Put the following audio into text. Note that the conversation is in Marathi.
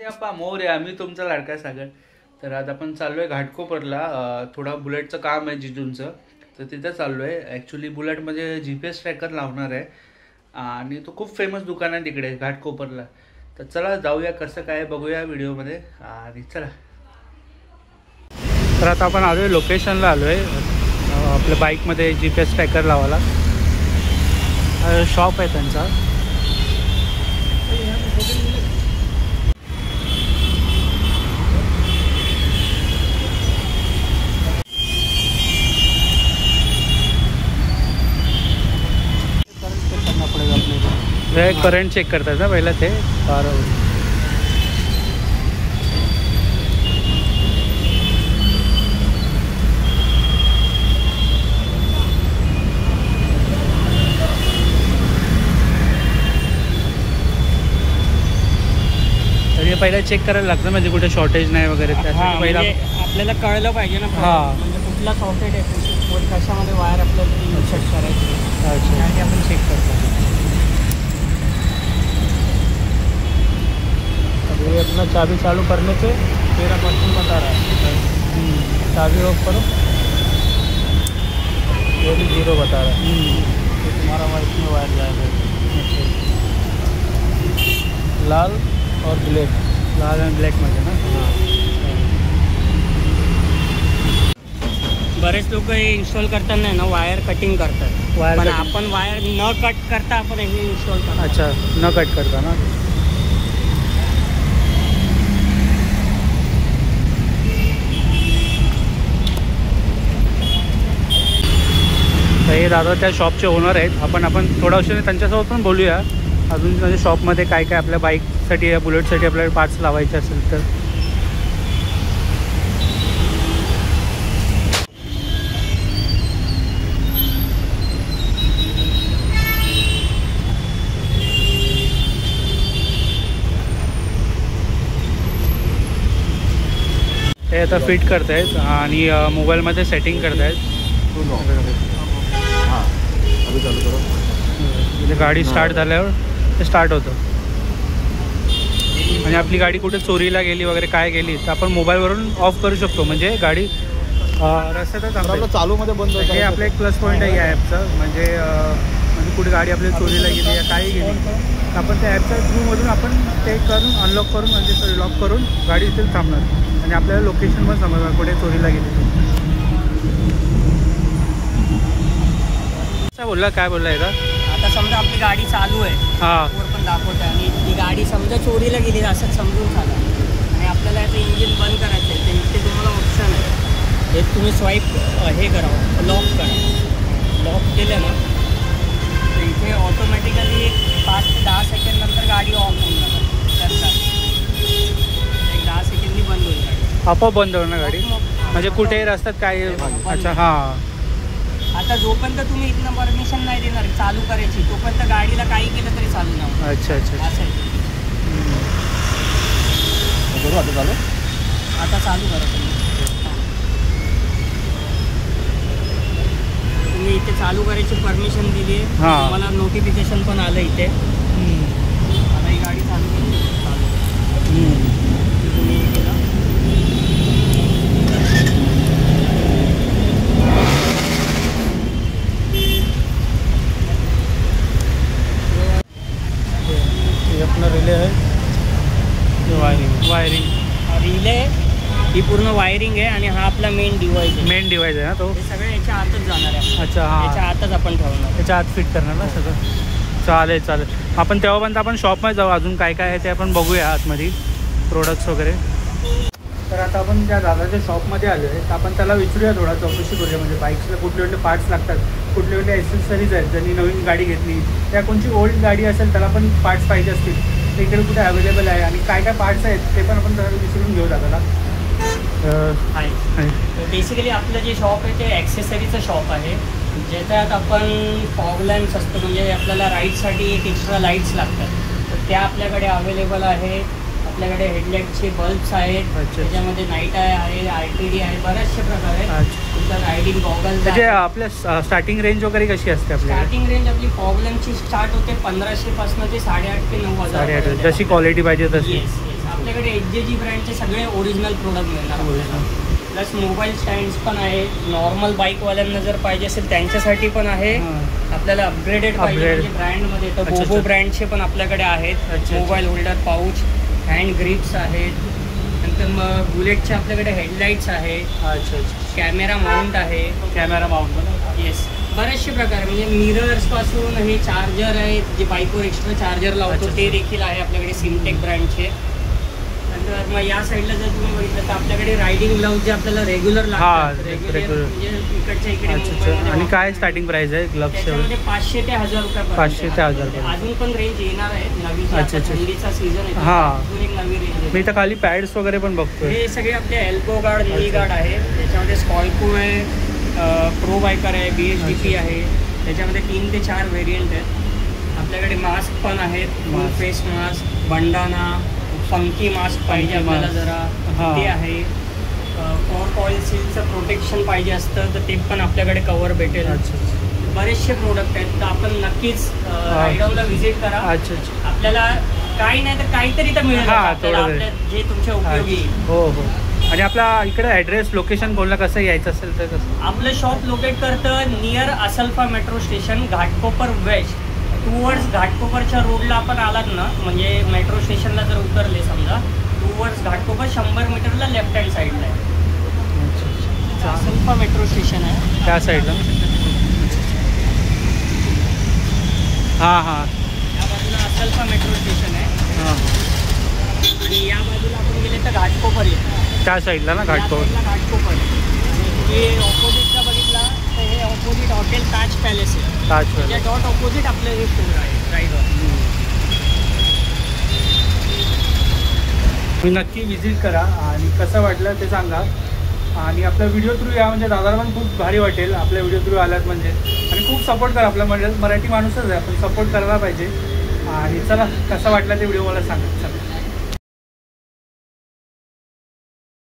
अप्पा मोरया, मी तुमचा लाडका सागर. तर आज आपण चाललोय घाटकोपरला. थोडा बुलेटचं काम आहे जिजूंचं, तर तिथे चाललोय. ॲक्च्युली बुलेटमध्ये GPS ट्रॅकर लावणार आहे आणि तो खूप फेमस दुकान आहे तिकडे घाटकोपरला. तर चला जाऊया, कसं काय बघूया व्हिडिओमध्ये. आणि चला, तर आता आपण आलोय लोकेशनला आलोय. आपल्या बाईकमध्ये GPS ट्रॅकर लावायला. शॉप आहे त्यांचा. करंट चेक करतात ना पहिला ते. तरी पहिला चेक करायला लागतं म्हणजे कुठे शॉर्टेज नाही वगैरे. त्यासाठी पहिला आपल्याला कळलं पाहिजे ना. म्हणजे कुठला शॉर्टेज आहे, कशामध्ये वायर आपल्याला इन्सर्ट करायची. अच्छा, आपण चेक करतो. ये अपना चाबी चालू करने पे 13% बता रहा है. चाबी ऑफ करो, ये भी 0 बता रहा है. तो तुम्हारा वाइफ में वायर जाएगा. लाल और ब्लैक, लाल आणि ब्लॅकमध्ये ना. बरेच लोक हे इन्स्टॉल करताना ना वायर कटिंग करतात. पण आपण वायर न कट करता आपण हे इन्स्टॉल करतो. अच्छा, न कट करता ना. हे दादा त्या शॉपचे ओनर आहेत. आपण थोडा उशीर त्यांच्यासोबत पण बोलूया. अजून म्हणजे शॉपमध्ये काय काय आपल्या बाईकसाठी या बुलेटसाठी आपल्याला पार्ट्स लावायचे असेल तर. ते आता फिट करतायत आणि मोबाईलमध्ये सेटिंग करतायत. म्हणजे गाडी स्टार्ट झाल्यावर ते स्टार्ट होतं. आणि आपली गाडी कुठे चोरीला गेली वगैरे काय गेली तर आपण मोबाईलवरून ऑफ करू शकतो. म्हणजे गाडी रस्त्यातच आपलं चालूमध्ये बंद होतं. हे आपलं एक प्लस पॉईंट आहे या ॲपचं. म्हणजे कुठे गाडी आपल्या चोरीला गेली या काही गेली तर आपण त्या ॲपच्या थ्रूमधून आपण ते करून अनलॉक करून म्हणजे लॉक करून गाडी इथे थांबणार आणि आपल्याला लोकेशन पण समजणार कुठे चोरीला गेली. बोलला काय बोलला आहे का? आता समजा आपली गाडी चालू आहे, वर पण दाखवत आहे आणि ती गाडी समजा चोरीला गेली असं समजून झालं आणि आपल्याला याचं इंजिन बंद करायचं आहे. तर इथे तुम्हाला ऑप्शन आहे, हे तुम्ही स्वाईप हे करावं, लॉक करा. लॉक केलं ना तर इथे ऑटोमॅटिकली एक 5 ते 10 सेकंड नंतर गाडी ऑफ होऊन जाणार. एक 10 सेकंडनी बंद होईल गाडी. आपोआप बंद होणार गाडी. म्हणजे कुठेही रस्त्यात काय. अच्छा, हां. आता जोपर्यंत तुम्ही इथनं परमिशन नाही देणार चालू करायची तोपर्यंत गाडीला काही केलं तरी चालू नाही. अच्छा अच्छा, असं आहे. आता चालू करा तुम्ही इथे चालू करायची परमिशन दिली आहे. मला नोटिफिकेशन पण आलं इथे. आता ही गाडी चालू केली. तुम्ही केलं अपना रिले है. वायरिंग रिले ही पूर्ण वायरिंग आहे आणि हा आपला मेन डिवाइस आहे ना तो. हे सगळं याच्या आतच जाणार आहे. अच्छा, हां, याच्या आतच आपण ठेवणार. त्याच्या आत फिट करणार ना सगळं. चालेल. आपण तेव्हापर्यंत आपण शॉपमध्ये जाऊ. अजून काय काय आहे ते आपण बघूया आतमध्ये प्रोडक्ट्स वगैरे. तर आता आपण त्या दादाच्या शॉपमध्ये आलो आहे तर आपण त्याला विचारूया, थोडा चौकशी करूया. म्हणजे बाईक्सला कुठले कुठले पार्ट्स लागतात, कुठले कुठले ॲक्सेसरीज आहेत. ज्यांनी नवीन गाडी घेतली त्या कोणची ओल्ड गाडी असेल त्याला पण पार्ट्स पाहिजे असतील तर इकडे कुठे अवेलेबल आहे आणि काय काय पार्ट्स आहेत ते पण आपण त्याला विचारून घेऊ दादाला. बेसिकली आपलं जे शॉप आहे ते ॲक्सेसरीचं शॉप आहे, ज्याच्यात आपण फॉग लॅम्प्स असतं. म्हणजे आपल्याला राईडसाठी एक एक्स्ट्रा लाईट्स लागतात तर त्या आपल्याकडे अवेलेबल आहे. आपल्याकडे हेडलाईटचे बल्ब्स आहेत, त्याच्यामध्ये नाईट आहे, RTD आहे, बरेचसे प्रकार आहेत. तुमचा रायडिंग गॉगल्स. म्हणजे आपल्या स्टार्टिंग रेंज वगैरे कशी असते? आपली स्टार्टिंग रेंज आपली प्रॉब्लेमची स्टार्ट होते 1500 पासून ते 8,500 ते 9,000. जशी क्वालिटी पाहिजे तशी. येस, आपल्याकडे HJG ब्रँडचे सगळे ओरिजिनल प्रोडक्ट मिळणार आपल्याला. प्लस मोबाईल स्टँड्स पण आहे. नॉर्मल बाईकवाल्यांना जर पाहिजे असेल त्यांच्यासाठी पण आहे. आपल्याला अपग्रेडेड पाहिजे म्हणजे ब्रँडमध्ये तर बोबो ब्रँडचे पण आपल्याकडे आहेत. Mobile holder, pouch, hand grips आहेत. नंतर मग बुलेटचे आपल्याकडे हेडलाईट्स आहे. कॅमेरा माउंट आहे. कॅमेरा माउंट येस, बरेचसे प्रकार म्हणजे मिरर्स पासून हे चार्जर आहेत जे बाईकवर एक्स्ट्रा चार्जर लावतो ते देखील आहे आपल्याकडे सिमटेक ब्रँडचे. नंतर मग या साईडला जर तुम्ही बघितलं तर आपल्याकडे रायडिंग ग्लाउज जे आपल्याला रेग्युलर लागतात म्हणजे इकडच्या इकडे. आणि काय स्टार्टिंग प्राइस आहे ग्लव्स? 500 ते 1000 रुपये. 500 ते 1000. अजून पण रेंज येणार आहे नवी. थंडीचा सीझन आहे. अजून एक नवी रेंज. मी तर खाली पॅड्स वगैरे पण बघतोय. हे सगळे आपले एल्बो गार्ड, नी गार्ड आहे. त्याच्यामध्ये स्कॉल्को आहे, प्रो बायकर आहे, BHDP आहे. त्याच्यामध्ये 3 ते 4 व्हेरियंट आहेत. आपल्याकडे मास्क पण आहेत. फुल face mask, bandana, funky mask पाहिजे आपल्याला जरा ते आहे. फॉर कॉईल सीलचं प्रोटेक्शन पाहिजे असतं तर ते पण आपल्याकडे कव्हर भेटेल. बरेचसे प्रोडक्ट आहेत तर आपण नक्कीच रायडॉनला व्हिजिट करा. आपल्याला काही नाही तर काहीतरी तर मिळेल आपल्याला जे तुमच्या उपयोगी. हो हो. आणि आपला इकडे ॲड्रेस लोकेशन बोलला कसं यायचं असेल तर कसं? आपलं शॉप लोकेट करतं near Asalpha metro station, Ghatkopar west. Towards घाटकोपरच्या रोडला आपण आलात ना म्हणजे मेट्रो स्टेशनला जर उतरले समजा टूवर्ड्स घाटकोपर 100 मीटरला लेफ्ट हँड साईडला आहे. असल्फा मेट्रो स्टेशन आहे त्या साईडला. हां हां, या बाजूला असल्फा मेट्रो स्टेशन आहे. आणि या बाजूला आपण गेले तर घाटकोपर येतं त्या साईडला ना. घाटकोपर हे ऑपोजिटचा बघितला तर हे ऑपोजिट हॉटेल ताज पॅलेस आहे. ताज त्याच्या डॉट ऑपोजिट आपलं हे स्टोर आहे रायडॉन. तुम्ही नक्की विजिट करा आणि कसं वाटलं ते सांगा. आणि आपला व्हिडिओ थ्रू या म्हणजे दादाला पण खूप भारी वाटेल आपल्या व्हिडिओ थ्रू आलात म्हणजे. आणि खूप सपोर्ट करा. आपला म्हणजे मराठी माणूसच आहे, आपण सपोर्ट करायला पाहिजे. आणि चला कसा वाटला ते व्हिडिओ मला सांगा.